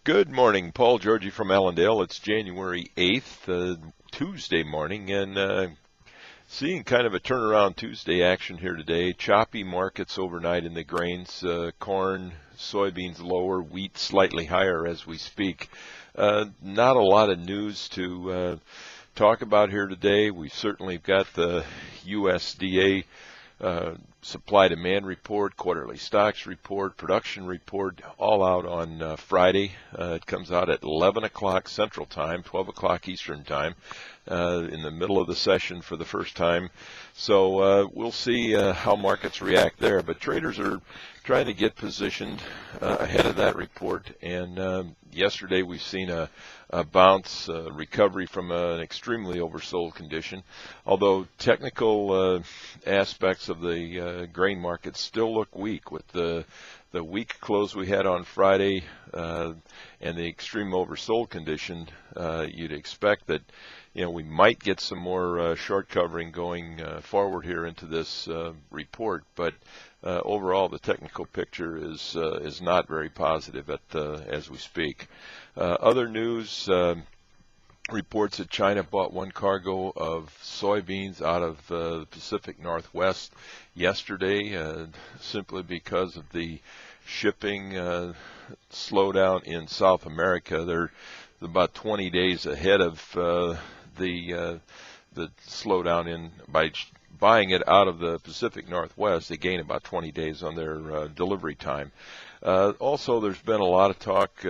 Good morning, Paul Georgie from Allendale. It's January 8th, Tuesday morning, and seeing kind of a turnaround Tuesday action here today. Choppy markets overnight in the grains, corn, soybeans lower, wheat slightly higher as we speak. Not a lot of news to talk about here today. We've certainly got the USDA supply-demand report, quarterly stocks report, production report, all out on Friday. It comes out at 11 o'clock Central Time, 12 o'clock Eastern Time, in the middle of the session for the first time. So we'll see how markets react there. But traders are trying to get positioned ahead of that report. And yesterday we've seen a bounce, recovery from an extremely oversold condition. Although technical aspects of the grain market still look weak with the weak close we had on Friday and the extreme oversold condition. You'd expect that we might get some more short covering going forward here into this report, but overall the technical picture is not very positive as we speak. Other news. Reports that China bought one cargo of soybeans out of the Pacific Northwest yesterday, simply because of the shipping slowdown in South America. They're about 20 days ahead of the slowdown by buying it out of the Pacific Northwest. They gain about 20 days on their delivery time. Also, there's been a lot of talk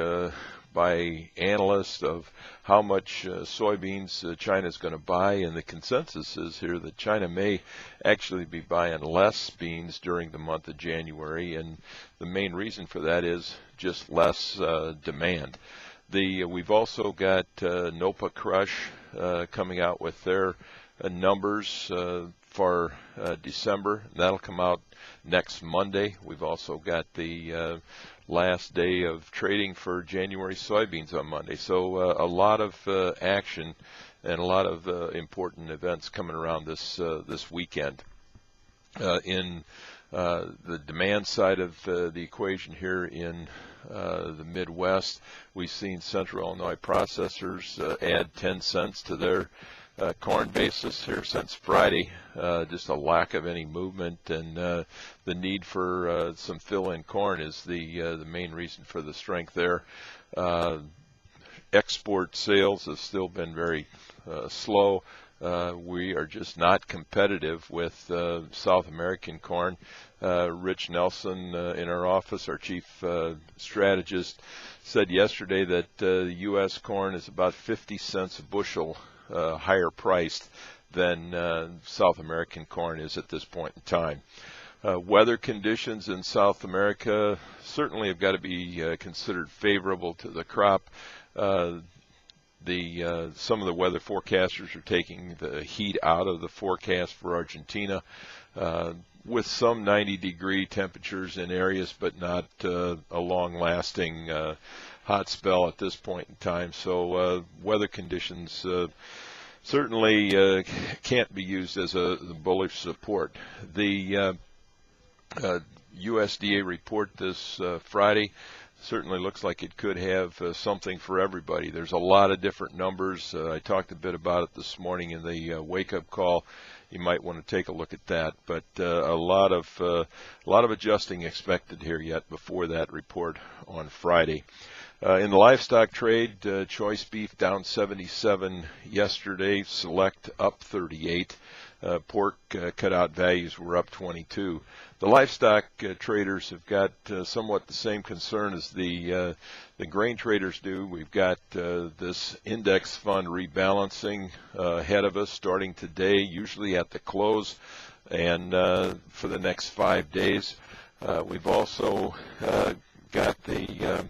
by analysts of how much soybeans China is going to buy, and the consensus is here that China may actually be buying less beans during the month of January, and the main reason for that is just less demand. We've also got NOPA Crush coming out with their numbers for December. That'll come out next Monday. We've also got the last day of trading for January soybeans on Monday. So a lot of action and a lot of important events coming around this weekend. In the demand side of the equation here in the Midwest, we've seen Central Illinois processors add 10 cents to their corn basis here since Friday. Just a lack of any movement, and the need for some fill-in corn is the main reason for the strength there. Export sales have still been very slow. We are just not competitive with South American corn. Rich Nelson in our office, our chief strategist, said yesterday that the U.S. corn is about 50 cents a bushel higher priced than South American corn is at this point in time. Weather conditions in South America certainly have got to be considered favorable to the crop. Some of the weather forecasters are taking the heat out of the forecast for Argentina, with some 90-degree temperatures in areas, but not a long-lasting hot spell at this point in time. So weather conditions certainly can't be used as a bullish support. The USDA report this Friday certainly looks like it could have something for everybody. There's a lot of different numbers. I talked a bit about it this morning in the wake-up call. You might want to take a look at that, but a lot of adjusting expected here yet before that report on Friday. In the livestock trade, choice beef down 77 yesterday, select up 38. Pork cutout values were up 22. The livestock traders have got somewhat the same concern as the grain traders do. We've got this index fund rebalancing ahead of us starting today, usually at the close, and for the next 5 days. We've also got the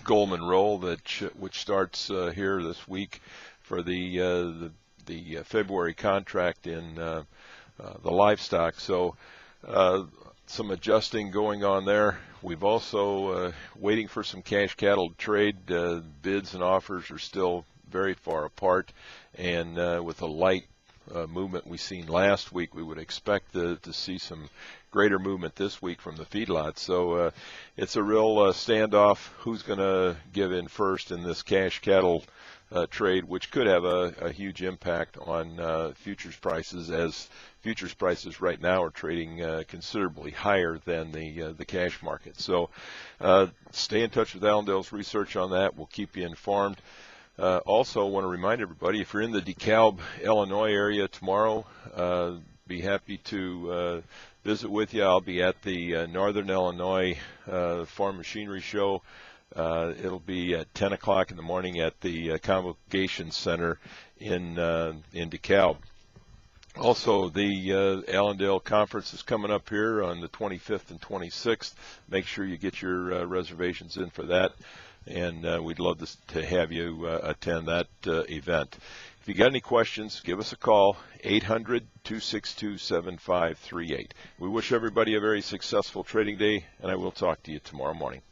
Goldman roll which starts here this week for the February contract in the livestock. So some adjusting going on there. We've also waiting for some cash cattle to trade. Bids and offers are still very far apart, and with a light movement we seen last week, we would expect to see some greater movement this week from the feedlots. So it's a real standoff. Who's going to give in first in this cash cattle trade, which could have a huge impact on futures prices, as futures prices right now are trading considerably higher than the cash market. So stay in touch with Allendale's research on that. We'll keep you informed. Also, want to remind everybody, if you're in the DeKalb, Illinois area tomorrow, be happy to visit with you. I'll be at the Northern Illinois Farm Machinery Show. It'll be at 10 o'clock in the morning at the Convocation Center in DeKalb. Also, the Allendale Conference is coming up here on the 25th and 26th. Make sure you get your reservations in for that, and we'd love to have you attend that event. If you got any questions, give us a call, 800-262-7538. We wish everybody a very successful trading day, and I will talk to you tomorrow morning.